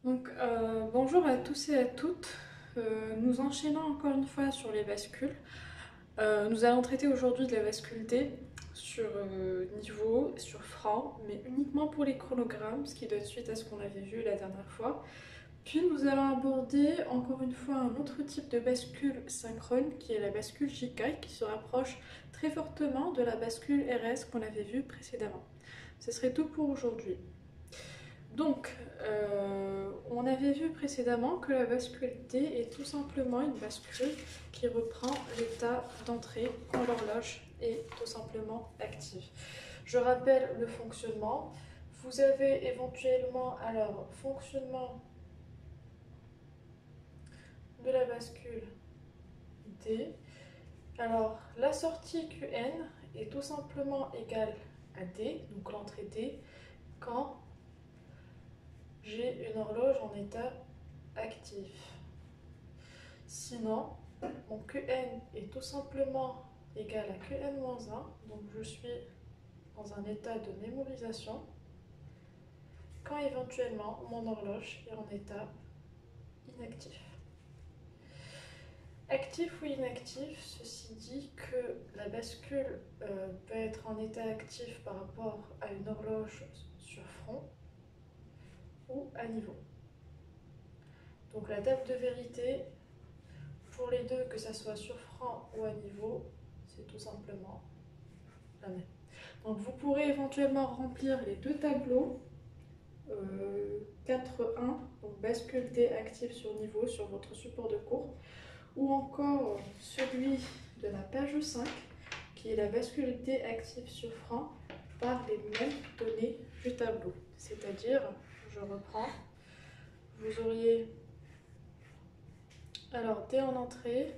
Bonjour à tous et à toutes. Nous enchaînons encore une fois sur les bascules. Nous allons traiter aujourd'hui de la bascule D sur niveau, sur franc, mais uniquement pour les chronogrammes, ce qui donne suite à ce qu'on avait vu la dernière fois. Puis nous allons aborder encore une fois un autre type de bascule synchrone qui est la bascule JKI qui se rapproche très fortement de la bascule RS qu'on avait vue précédemment. Ce serait tout pour aujourd'hui. On avait vu précédemment que la bascule D est tout simplement une bascule qui reprend l'état d'entrée quand l'horloge est tout simplement active. Je rappelle le fonctionnement. Vous avez éventuellement alors fonctionnement de la bascule D. Alors la sortie QN est tout simplement égale à D, donc l'entrée D, quand j'ai une horloge en état actif. Sinon, mon QN est tout simplement égal à QN-1, donc je suis dans un état de mémorisation quand éventuellement mon horloge est en état inactif. Actif ou inactif, ceci dit que la bascule peut être en état actif par rapport à une horloge sur front ou à niveau. Donc la date de vérité, pour les deux, que ça soit sur franc ou à niveau, c'est tout simplement la même. Donc vous pourrez éventuellement remplir les deux tableaux 4.1, donc bascule D active sur niveau sur votre support de cours, ou encore celui de la page 5 qui est la bascule D active sur franc par les mêmes données du tableau. C'est-à-dire, je reprends, vous auriez alors D en entrée,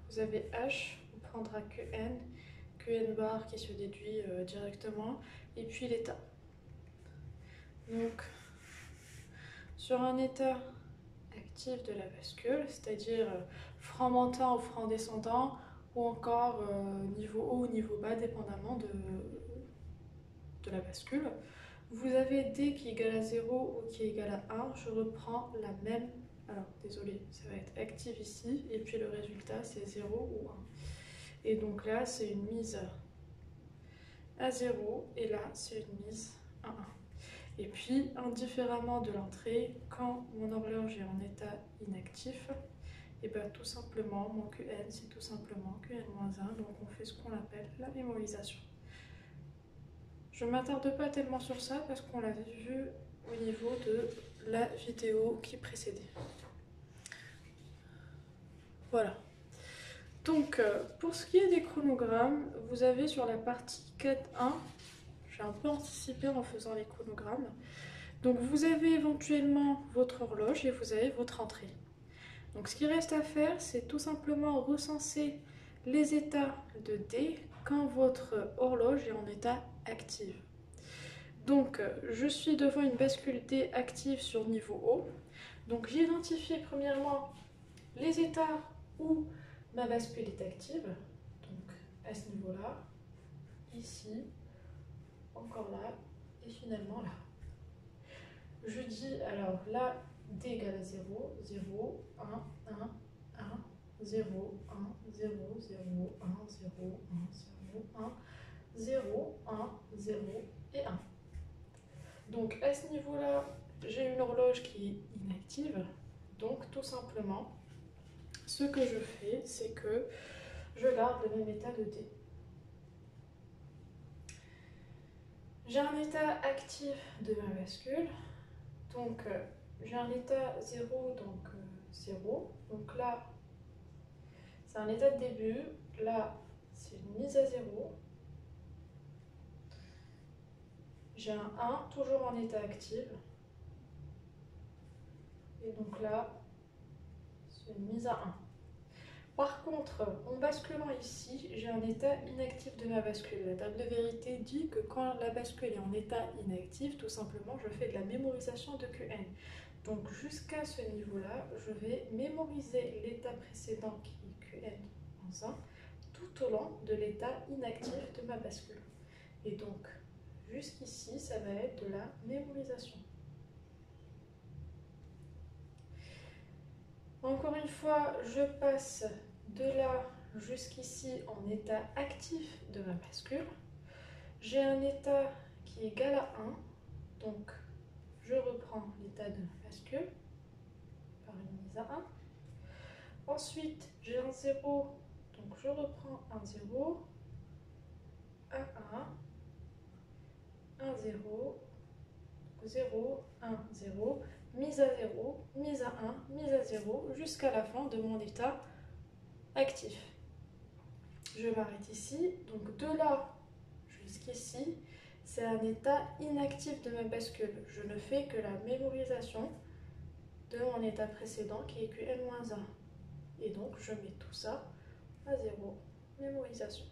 vous avez H, on prendra QN bar qui se déduit directement, et puis l'état. Donc, sur un état actif de la bascule, c'est-à-dire franc montant ou franc descendant, ou encore niveau haut ou niveau bas, dépendamment de la bascule, vous avez D qui est égal à 0 ou qui est égal à 1. Je reprends la même. Alors, désolé, ça va être active ici, et puis le résultat c'est 0 ou 1. Et donc là, c'est une mise à 0, et là, c'est une mise à 1. Et puis, indifféremment de l'entrée, quand mon horloge est en état inactif, et bien tout simplement, mon QN, c'est tout simplement QN-1, donc on fait ce qu'on appelle la mémorisation. Je ne m'attarde pas tellement sur ça parce qu'on l'avait vu au niveau de la vidéo qui précédait. Voilà. Donc, pour ce qui est des chronogrammes, vous avez sur la partie 4.1, j'ai un peu anticipé en faisant les chronogrammes. Donc, vous avez éventuellement votre horloge et vous avez votre entrée. Donc, ce qui reste à faire, c'est tout simplement recenser les états de D quand votre horloge est en état actif. Donc, je suis devant une bascule D active sur niveau haut. Donc, j'identifie premièrement les états où ma bascule est active. Donc, à ce niveau-là, ici, encore là, et finalement là. Je dis alors là, D égale à 0, 0, 1, 1, 1, 0, 1, 0, 0, 1, 0, 1, 0, 1, 0, 1, 0 et 1. Donc à ce niveau-là, j'ai une horloge qui est inactive. Donc tout simplement, ce que je fais, c'est que je garde le même état de D. J'ai un état actif de ma bascule. Donc j'ai un état 0, donc 0. Donc là, c'est un état de début. Là, c'est une mise à 0. J'ai un 1, toujours en état actif. Et donc là, c'est une mise à 1. Par contre, en basculant ici, j'ai un état inactif de ma bascule. La table de vérité dit que quand la bascule est en état inactif, tout simplement, je fais de la mémorisation de QN. Donc jusqu'à ce niveau-là, je vais mémoriser l'état précédent qui est QN en 1 tout au long de l'état inactif de ma bascule. Et donc, jusqu'ici, ça va être de la mémorisation. Encore une fois, je passe de là jusqu'ici en état actif de ma bascule. J'ai un état qui est égal à 1, donc je reprends l'état de ma bascule par une mise à 1. Ensuite, j'ai un 0, donc je reprends un 0, un 1, un 0, 0, 1, 0, mise à 0, mise à 1, mise à 0, jusqu'à la fin de mon état actif. Je m'arrête ici, donc de là jusqu'ici, c'est un état inactif de ma bascule. Je ne fais que la mémorisation de mon état précédent qui est Qn-1. Et donc je mets tout ça à 0, mémorisation.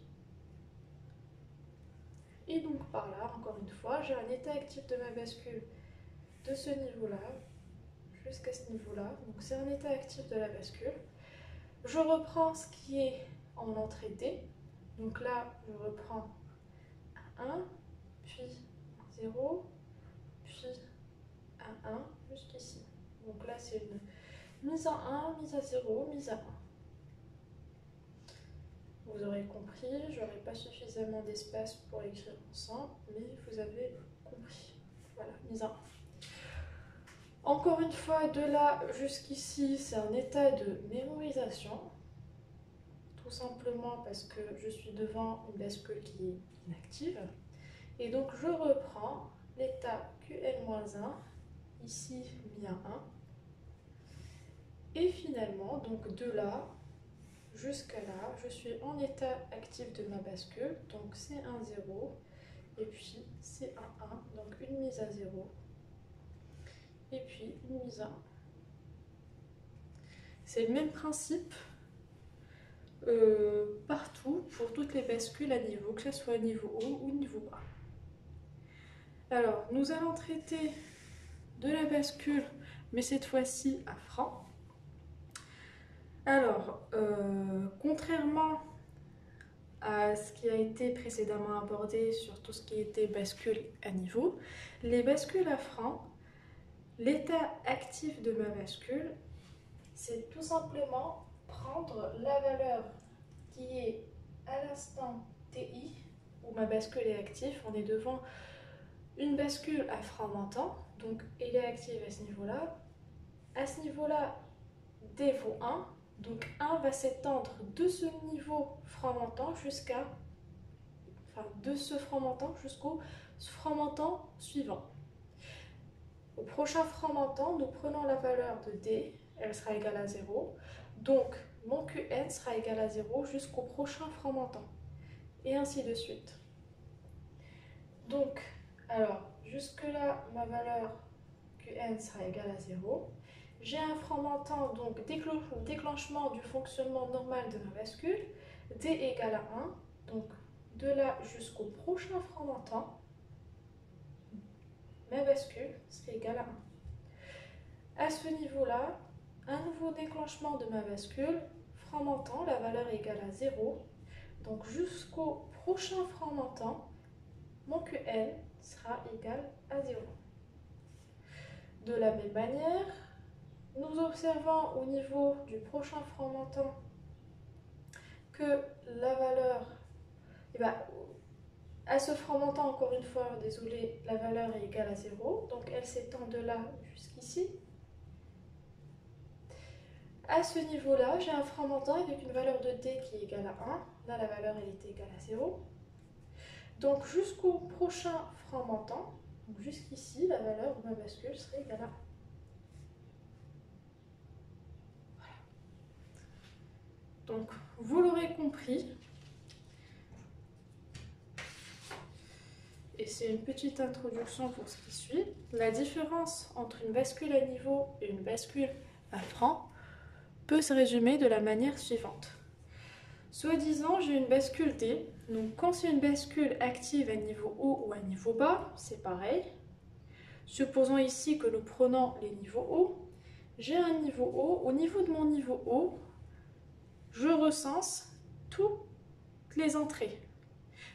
Et donc par là, encore une fois, j'ai un état actif de ma bascule de ce niveau-là jusqu'à ce niveau-là. Donc c'est un état actif de la bascule. Je reprends ce qui est en entrée D. Donc là, je reprends un 1, puis un 0, puis un 1 jusqu'ici. Donc là, c'est une mise à 1, mise à 0, mise à 1. Vous aurez compris, je n'aurai pas suffisamment d'espace pour écrire ensemble, mais vous avez compris. Voilà, mise à 1. Encore une fois, de là jusqu'ici, c'est un état de mémorisation. Tout simplement parce que je suis devant une bascule qui est inactive. Et donc, je reprends l'état Qn-1, ici mis à 1. Et finalement, donc de là jusqu'à là, je suis en état actif de ma bascule. Donc, c'est un 0. Et puis, c'est un 1. Donc, une mise à 0. Et puis, une mise à 1. C'est le même principe partout pour toutes les bascules à niveau, que ce soit niveau haut ou niveau bas. Alors, nous allons traiter de la bascule, mais cette fois-ci à franc. Alors, contrairement à ce qui a été précédemment abordé sur tout ce qui était bascule à niveau, les bascules à franc, l'état actif de ma bascule, c'est tout simplement prendre la valeur qui est à l'instant TI, où ma bascule est active. On est devant une bascule à franc montant, donc elle est active à ce niveau-là. À ce niveau-là, D vaut 1, donc 1 va s'étendre de ce niveau franc montant jusqu'à, de ce franc montant jusqu'au franc montant suivant. Au prochain franc montant, nous prenons la valeur de D, elle sera égale à 0, donc mon Qn sera égal à 0 jusqu'au prochain franc montant, et ainsi de suite. Donc, alors, jusque-là, ma valeur Qn sera égale à 0. J'ai un franc montant, donc déclenchement du fonctionnement normal de ma bascule, D égale à 1, donc de là jusqu'au prochain franc montant, ma bascule serait égale à 1. À ce niveau-là, un nouveau déclenchement de ma bascule, franc montant, la valeur est égale à 0, donc jusqu'au prochain franc montant, mon Qn sera égal à 0. De la même manière, nous observons au niveau du prochain franc montant que la valeur, à ce franc montant, encore une fois, désolé, la valeur est égale à 0, donc elle s'étend de là jusqu'ici. À ce niveau-là, j'ai un franc montant avec une valeur de D qui est égale à 1. Là, la valeur elle était égale à 0. Donc jusqu'au prochain franc montant, donc jusqu'ici, la valeur de ma bascule serait égale à 1. Voilà. Donc vous l'aurez compris, et c'est une petite introduction pour ce qui suit, la différence entre une bascule à niveau et une bascule à franc peut se résumer de la manière suivante. Soi-disant, j'ai une bascule D, donc quand c'est une bascule active à niveau haut ou à niveau bas, c'est pareil. Supposons ici que nous prenons les niveaux hauts. J'ai un niveau haut. Au niveau de mon niveau haut, je recense toutes les entrées.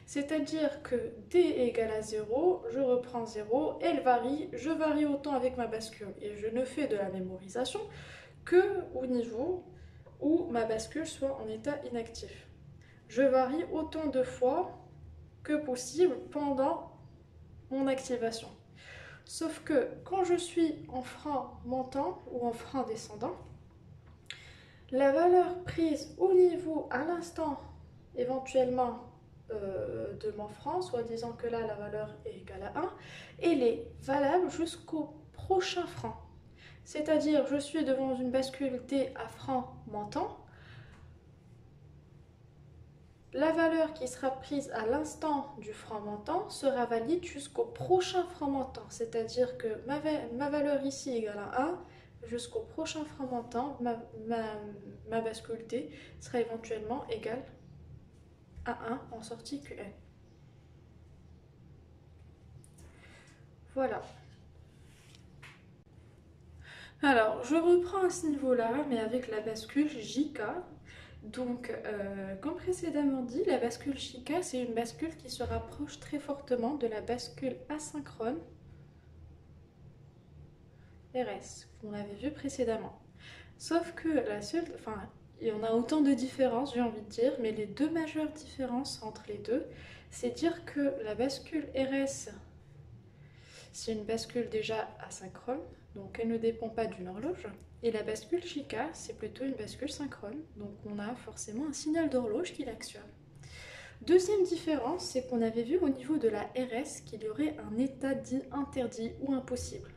C'est-à-dire que D est égal à 0, je reprends 0, elle varie, je varie autant avec ma bascule. Et je ne fais de la mémorisation que au niveau où ma bascule soit en état inactif. Je varie autant de fois que possible pendant mon activation. Sauf que quand je suis en frein montant ou en frein descendant, la valeur prise au niveau à l'instant éventuellement de mon frein, soit disant que là la valeur est égale à 1, elle est valable jusqu'au prochain frein. C'est-à-dire je suis devant une bascule T à frein montant, la valeur qui sera prise à l'instant du frein montant sera valide jusqu'au prochain frein montant. C'est-à-dire que ma valeur ici égale à 1, jusqu'au prochain frein montant, ma bascule T sera éventuellement égale à 1 en sortie QN. Voilà. Alors, je reprends à ce niveau-là, mais avec la bascule JK. Donc, comme précédemment dit, la bascule JK, c'est une bascule qui se rapproche très fortement de la bascule asynchrone RS, qu'on avait vu précédemment. Sauf que il y en a autant de différences, j'ai envie de dire, mais les deux majeures différences entre les deux, c'est dire que la bascule RS, c'est une bascule déjà asynchrone, donc elle ne dépend pas d'une horloge. Et la bascule Chica, c'est plutôt une bascule synchrone, donc on a forcément un signal d'horloge qui l'actionne. Deuxième différence, c'est qu'on avait vu au niveau de la RS qu'il y aurait un état dit interdit ou impossible.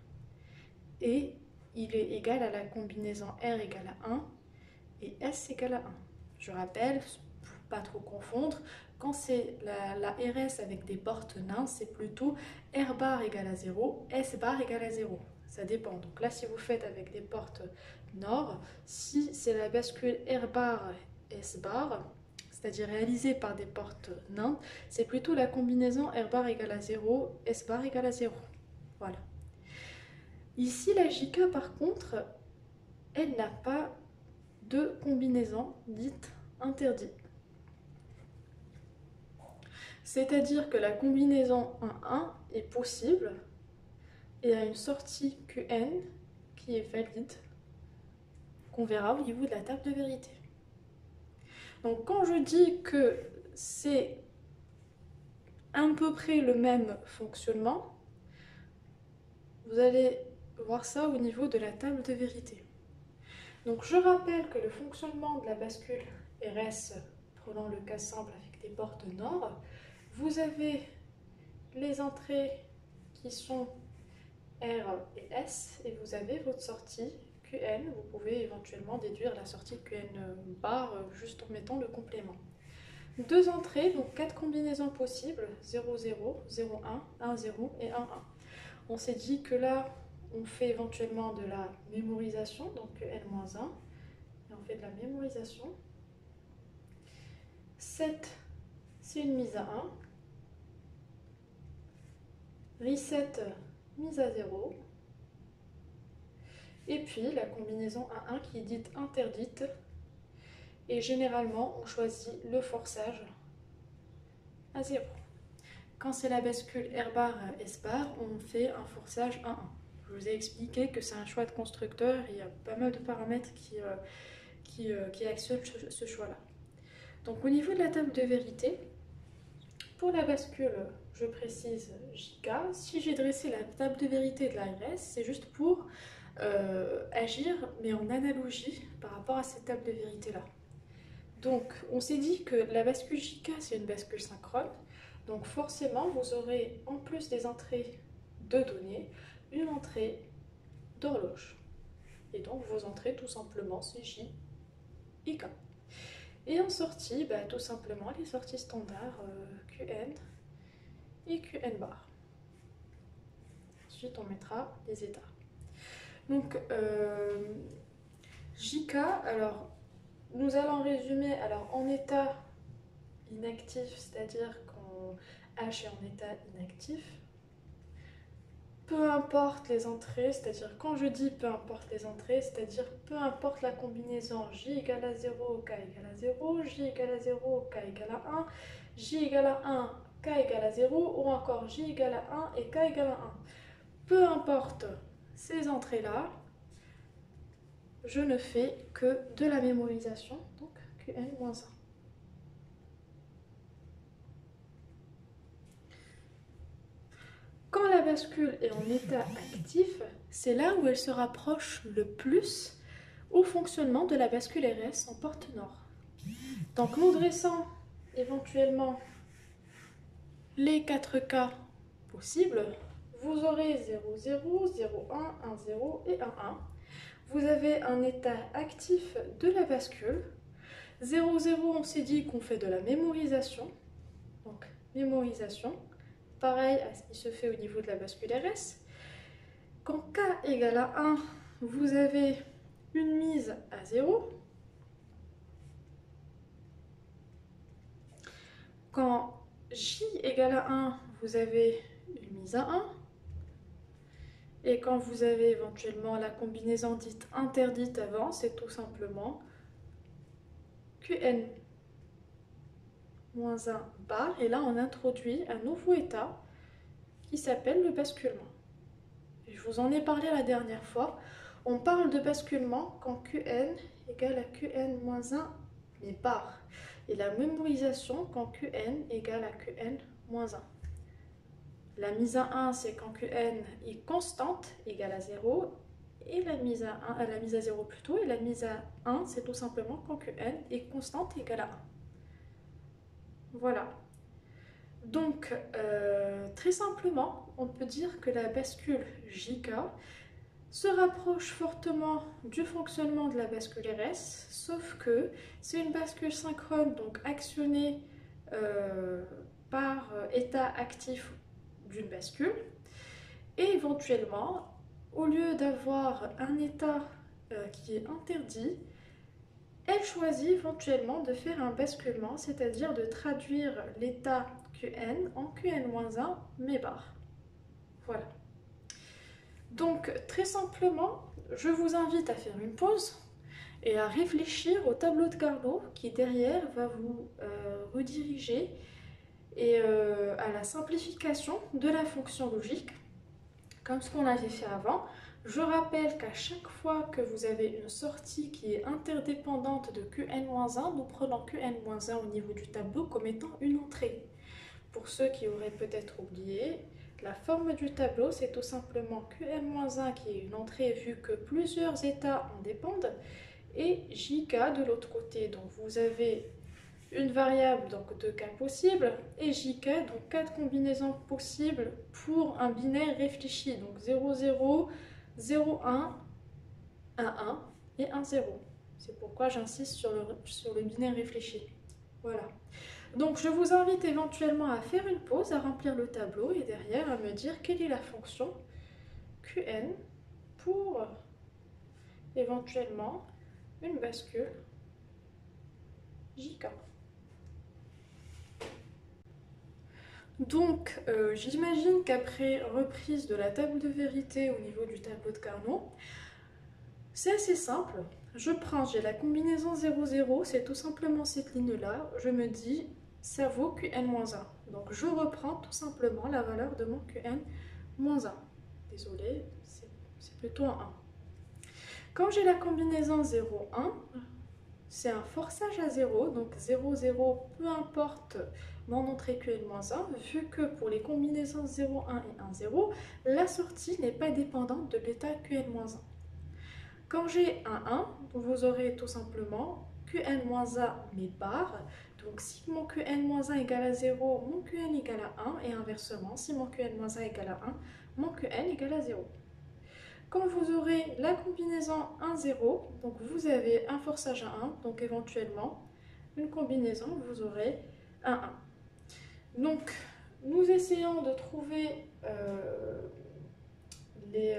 Et il est égal à la combinaison R égale à 1 et S égale à 1. Je rappelle, pour pas trop confondre, quand c'est la RS avec des portes nains, c'est plutôt R bar égale à 0, S bar égale à 0. Ça dépend. Donc là, si vous faites avec des portes nord, si c'est la bascule R bar S bar, c'est-à-dire réalisée par des portes nains, c'est plutôt la combinaison R bar égale à 0, S bar égale à 0. Voilà. Ici, la JK, par contre, elle n'a pas de combinaison dite interdite. C'est-à-dire que la combinaison 1-1 est possible et a une sortie QN qui est valide, qu'on verra au niveau de la table de vérité. Donc quand je dis que c'est à peu près le même fonctionnement, vous allez voir ça au niveau de la table de vérité. Donc je rappelle que le fonctionnement de la bascule RS, prenant le cas simple avec des portes nord, vous avez les entrées qui sont R et S et vous avez votre sortie QN. Vous pouvez éventuellement déduire la sortie QN bar juste en mettant le complément. Deux entrées, donc 4 combinaisons possibles, 0, 0, 0, 1, 1, 0 et 1, 1. On s'est dit que là, on fait éventuellement de la mémorisation, donc N-1, et on fait de la mémorisation. 7, c'est une mise à 1. Reset, mise à 0. Et puis la combinaison A1 qui est dite interdite. Et généralement, on choisit le forçage à 0. Quand c'est la bascule R bar S bar, on fait un forçage 1-1. Je vous ai expliqué que c'est un choix de constructeur et il y a pas mal de paramètres qui actionnent ce choix-là. Donc au niveau de la table de vérité, pour la bascule, je précise JK, si j'ai dressé la table de vérité de la RS, c'est juste pour agir, mais en analogie par rapport à cette table de vérité-là. Donc on s'est dit que la bascule JK, c'est une bascule synchrone. Donc forcément, vous aurez, en plus des entrées de données, une entrée d'horloge. Et donc vos entrées, tout simplement, c'est J et K. Et en sortie, bah, tout simplement, les sorties standards QN et QN bar. Ensuite, on mettra les états. Donc, JK, alors, nous allons résumer alors, en état inactif, c'est-à-dire quand H est en état inactif. Peu importe les entrées, c'est-à-dire quand je dis peu importe les entrées, c'est-à-dire peu importe la combinaison J égale à 0, K égale à 0, J égale à 0, K égale à 1, J égale à 1, K égale à 0, ou encore J égale à 1 et K égale à 1. Peu importe ces entrées-là, je ne fais que de la mémorisation, donc Qn-1. Quand la bascule est en état actif, c'est là où elle se rapproche le plus au fonctionnement de la bascule RS en porte nord. Donc nous dressant éventuellement les 4 cas possibles, vous aurez 0, 0, 0, 1, 1, 0 et 1, 1. Vous avez un état actif de la bascule. 0, 0, on s'est dit qu'on fait de la mémorisation. Donc, mémorisation. Pareil à ce qui se fait au niveau de la bascule RS. Quand K égale à 1, vous avez une mise à 0. Quand J égale à 1, vous avez une mise à 1. Et quand vous avez éventuellement la combinaison dite interdite avant, c'est tout simplement Qn-1 bar. Et là, on introduit un nouveau état qui s'appelle le basculement. Et je vous en ai parlé la dernière fois. On parle de basculement quand Qn égale à Qn-1 mais bar. Et la mémorisation quand Qn égale à Qn-1. La mise à 1, c'est quand Qn est constante, égale à 0, et la mise à 0 plutôt, et la mise à 1, c'est tout simplement quand Qn est constante, égale à 1. Voilà. Donc, très simplement, on peut dire que la bascule JK se rapproche fortement du fonctionnement de la bascule RS, sauf que c'est une bascule synchrone, donc actionnée par état actif d'une bascule, et éventuellement, au lieu d'avoir un état qui est interdit, elle choisit éventuellement de faire un basculement, c'est-à-dire de traduire l'état Qn en Qn-1 mais bar. Voilà. Donc, très simplement, je vous invite à faire une pause et à réfléchir au tableau de Carnot qui derrière va vous rediriger et à la simplification de la fonction logique, comme ce qu'on avait fait avant. Je rappelle qu'à chaque fois que vous avez une sortie qui est interdépendante de Qn-1, nous prenons Qn-1 au niveau du tableau comme étant une entrée. Pour ceux qui auraient peut-être oublié, la forme du tableau, c'est tout simplement Qn-1 qui est une entrée vu que plusieurs états en dépendent, et JK de l'autre côté. Donc vous avez une variable, donc 2 cas possibles, et JK, donc 4 combinaisons possibles pour un binaire réfléchi. Donc 0, 0, 0, 1, 1, 1 et 1, 0. C'est pourquoi j'insiste sur le binaire réfléchi. Voilà. Donc je vous invite éventuellement à faire une pause, à remplir le tableau et derrière à me dire quelle est la fonction Qn pour éventuellement une bascule JK. Donc j'imagine qu'après reprise de la table de vérité au niveau du tableau de Carnot, c'est assez simple. J'ai la combinaison 0, 0, c'est tout simplement cette ligne-là. Je me dis, ça vaut Qn-1. Donc je reprends tout simplement la valeur de mon Qn-1. Désolée, c'est plutôt un 1. Quand j'ai la combinaison 0, 1, c'est un forçage à 0, donc 0, 0, peu importe mon entrée Qn-1, vu que pour les combinaisons 0, 1 et 1, 0, la sortie n'est pas dépendante de l'état Qn-1. Quand j'ai un 1, vous aurez tout simplement Qn-1 mais bar. Donc si mon Qn-1 égale à 0, mon Qn égale à 1, et inversement, si mon Qn-1 égale à 1, mon Qn égale à 0. Quand vous aurez la combinaison 1, 0, donc vous avez un forçage à 1, donc éventuellement, une combinaison, vous aurez un 1. Donc, nous essayons de trouver les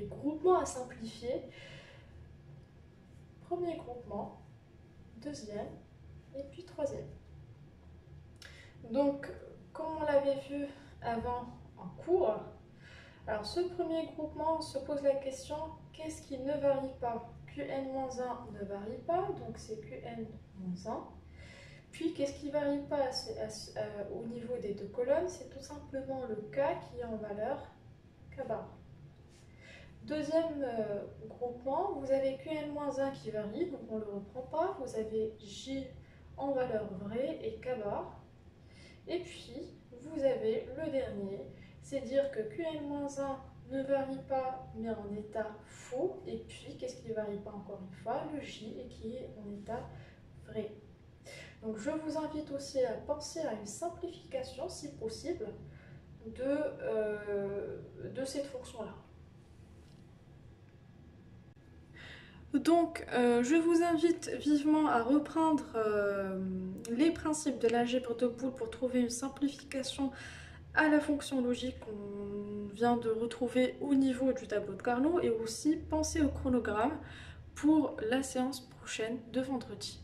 groupements à simplifier. Premier groupement, deuxième, et puis troisième. Donc, comme on l'avait vu avant en cours, alors ce premier groupement se pose la question, qu'est-ce qui ne varie pas? Qn-1 ne varie pas, donc c'est Qn-1. Puis, qu'est-ce qui ne varie pas au niveau des deux colonnes? C'est tout simplement le K qui est en valeur K bar. Deuxième groupement, vous avez Qn-1 qui varie, donc on ne le reprend pas. Vous avez J en valeur vraie et K bar. Et puis, vous avez le dernier, c'est dire que Qn-1 ne varie pas, mais en état faux. Et puis, qu'est-ce qui ne varie pas encore une fois? Le J, et qui est en état vrai. Donc, je vous invite aussi à penser à une simplification, si possible, de cette fonction-là. Donc, je vous invite vivement à reprendre les principes de l'algèbre de Boole pour trouver une simplification à la fonction logique qu'on vient de retrouver au niveau du tableau de Carnot et aussi penser au chronogramme pour la séance prochaine de vendredi.